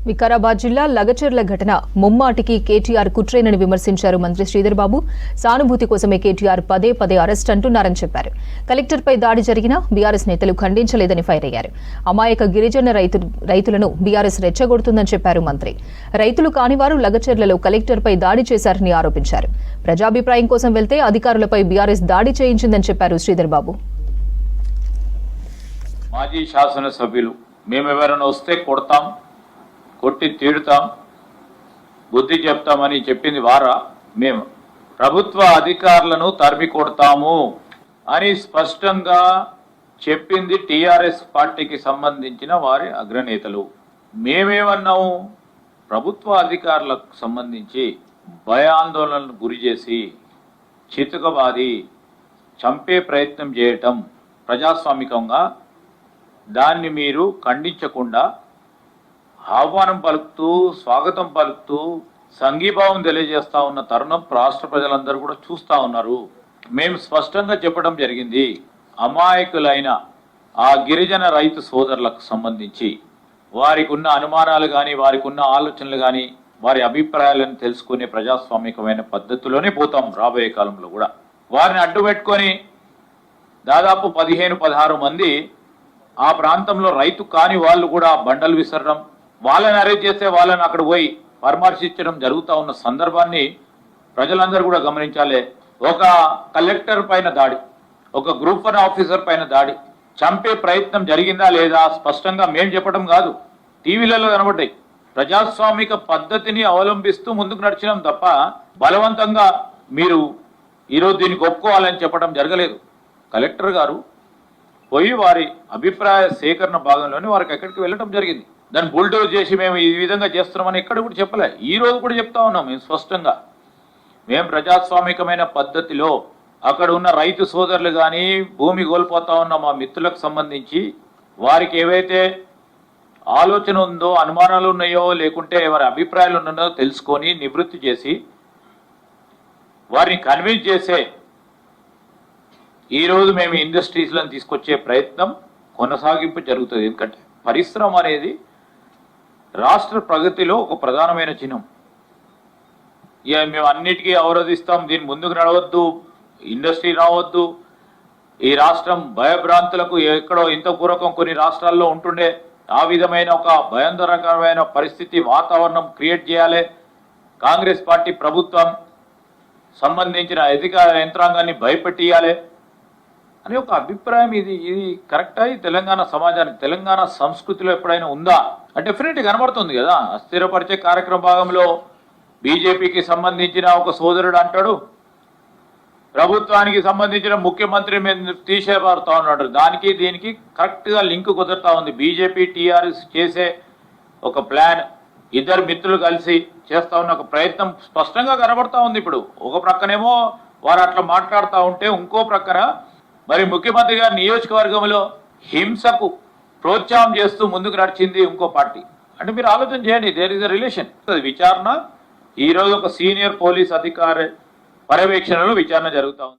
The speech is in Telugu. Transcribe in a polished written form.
వికారాబాద్ జిల్లా లగచర్ల ఘటన ముమ్మాటికి కేటీఆర్ కుట్రేనని విమర్శించారు మంత్రి శ్రీధర్ బాబు. సానుభూతి కోసమే కేటీఆర్ పదే పదే అరెస్ట్ అంటున్నారని చెప్పారు. కలెక్టర్పై దాడి జరిగినా బీఆర్ఎస్ నేతలు ఖండించలేదని ఫైర్ అయ్యారు. అమాయక గిరిజన రైతులను బీఆర్ఎస్ రెచ్చగొడుతుందని చెప్పారు మంత్రి. రైతులు కానివారు లగచర్లలో కలెక్టర్పై దాడి చేశారని ఆరోపించారు. ప్రజాభిప్రాయం కోసం వెళ్తే అధికారులపై బీఆర్ఎస్ దాడి చేయించిందని చెప్పారు శ్రీధర్ బాబు. మాజీ శాసనసభ్యులు మేమెవరైనా వస్తే కొడతాం, కొట్టి తీడుతాం, బుద్ధి చెప్తామని చెప్పింది వారా? మేము ప్రభుత్వ అధికారులను తరిమి కొడతాము అని స్పష్టంగా చెప్పింది టీఆర్ఎస్ పార్టీకి సంబంధించిన వారి అగ్రనేతలు. మేమేమన్నాము? ప్రభుత్వ అధికారులకు సంబంధించి భయాందోళనకు గురి చేసి చితుకబాది చంపే ప్రయత్నం చేయటం ప్రజాస్వామికంగా దాన్ని మీరు ఖండించకుండా ఆహ్వానం పలుకుతూ స్వాగతం పలుకుతూ సంఘీభావం తెలియజేస్తా ఉన్న తరుణం రాష్ట్ర ప్రజలందరూ కూడా చూస్తూ ఉన్నారు. మేము స్పష్టంగా చెప్పడం జరిగింది, అమాయకులైన ఆ గిరిజన రైతు సోదరులకు సంబంధించి వారికి ఉన్న అనుమానాలు కానీ వారికి ఉన్న ఆలోచనలు కానీ వారి అభిప్రాయాలను తెలుసుకునే ప్రజాస్వామికమైన పద్ధతిలోనే పోతాం. రాబోయే కాలంలో కూడా వారిని అడ్డు పెట్టుకొని దాదాపు 15-16 మంది ఆ ప్రాంతంలో రైతు కాని వాళ్ళు కూడా బండలు విసరడం, వాళ్ళని అరెస్ట్ చేస్తే వాళ్ళని అక్కడ పోయి పరామర్శించడం జరుగుతూ ఉన్న సందర్భాన్ని ప్రజలందరూ కూడా గమనించాలి. ఒక కలెక్టర్ పైన దాడి, ఒక గ్రూప్ 1 ఆఫీసర్ పైన దాడి, చంపే ప్రయత్నం జరిగిందా లేదా స్పష్టంగా మేము చెప్పడం కాదు, టీవీలలో కనబడ్డాయి. ప్రజాస్వామిక పద్ధతిని అవలంబిస్తూ ముందుకు నడిచినాం తప్ప బలవంతంగా మీరు ఈరోజు దీనికి ఒప్పుకోవాలని చెప్పడం జరగలేదు. కలెక్టర్ గారు పోయి వారి అభిప్రాయ సేకరణ భాగంలోనే వారికి ఎక్కడికి వెళ్ళడం జరిగింది. దాన్ని బుల్డోజ్ చేసి మేము ఈ విధంగా చేస్తున్నామని ఎక్కడ కూడా చెప్పలే. ఈ రోజు కూడా చెప్తా ఉన్నాం మేము స్పష్టంగా. మేము ప్రజాస్వామికమైన పద్ధతిలో అక్కడ ఉన్న రైతు సోదరులు కానీ భూమి కోల్పోతా ఉన్న మా మిత్రులకు సంబంధించి వారికి ఏవైతే ఆలోచన ఉందో, అనుమానాలు ఉన్నాయో, లేకుంటే వారి అభిప్రాయాలు ఉన్నాయో తెలుసుకొని నివృత్తి చేసి వారిని కన్విన్స్ చేసే ఈరోజు మేము ఇండస్ట్రీస్లను తీసుకొచ్చే ప్రయత్నం కొనసాగింపు జరుగుతుంది. ఎందుకంటే పరిశ్రమ అనేది రాష్ట్ర ప్రగతిలో ఒక ప్రధానమైన చిహ్నం. ఇక మేము అన్నిటికీ అవరోధిస్తాం, దీన్ని ముందుకు నడవద్దు, ఇండస్ట్రీ రావద్దు, ఈ రాష్ట్రం భయభ్రాంతులకు ఎక్కడో ఇంత పూర్వకం కొన్ని రాష్ట్రాల్లో ఉంటుండే ఆ విధమైన ఒక భయంకరమైన పరిస్థితి వాతావరణం క్రియేట్ చేయాలి, కాంగ్రెస్ పార్టీ ప్రభుత్వం సంబంధించిన అధికార యంత్రాంగాన్ని భయపెట్టియాలి అని ఒక అభిప్రాయం. ఇది కరెక్టా? ఈ తెలంగాణ సమాజానికి, తెలంగాణ సంస్కృతిలో ఎప్పుడైనా ఉందా? డెఫినెట్గా కనబడుతుంది కదా. అస్థిరపరిచే కార్యక్రమ భాగంలో బీజేపీకి సంబంధించిన ఒక సోదరుడు అంటాడు, ప్రభుత్వానికి సంబంధించిన ముఖ్యమంత్రి మీద తీసేపడుతూ ఉన్నాడు. దానికి దీనికి కరెక్ట్గా లింక్ కుదురుతా ఉంది. బీజేపీ టీఆర్ఎస్ చేసే ఒక ప్లాన్, ఇద్దరు మిత్రులు కలిసి చేస్తా ఉన్న ఒక ప్రయత్నం స్పష్టంగా కనబడతా ఉంది. ఇప్పుడు ఒక ప్రక్కనేమో వారు అట్లా మాట్లాడుతూ ఉంటే, ఇంకో ప్రక్కన మరి ముఖ్యమంత్రి గారి నియోజకవర్గంలో హింసకు ప్రోత్సాహం చేస్తూ ముందుకు నడిచింది ఇంకో పార్టీ. అంటే మీరు ఆలోచన చేయండి, దేర్ ఇస్ అ రిలేషన్. విచారణ ఈరోజు ఒక సీనియర్ పోలీస్ అధికారి పర్యవేక్షణలో విచారణ జరుగుతూ ఉంది.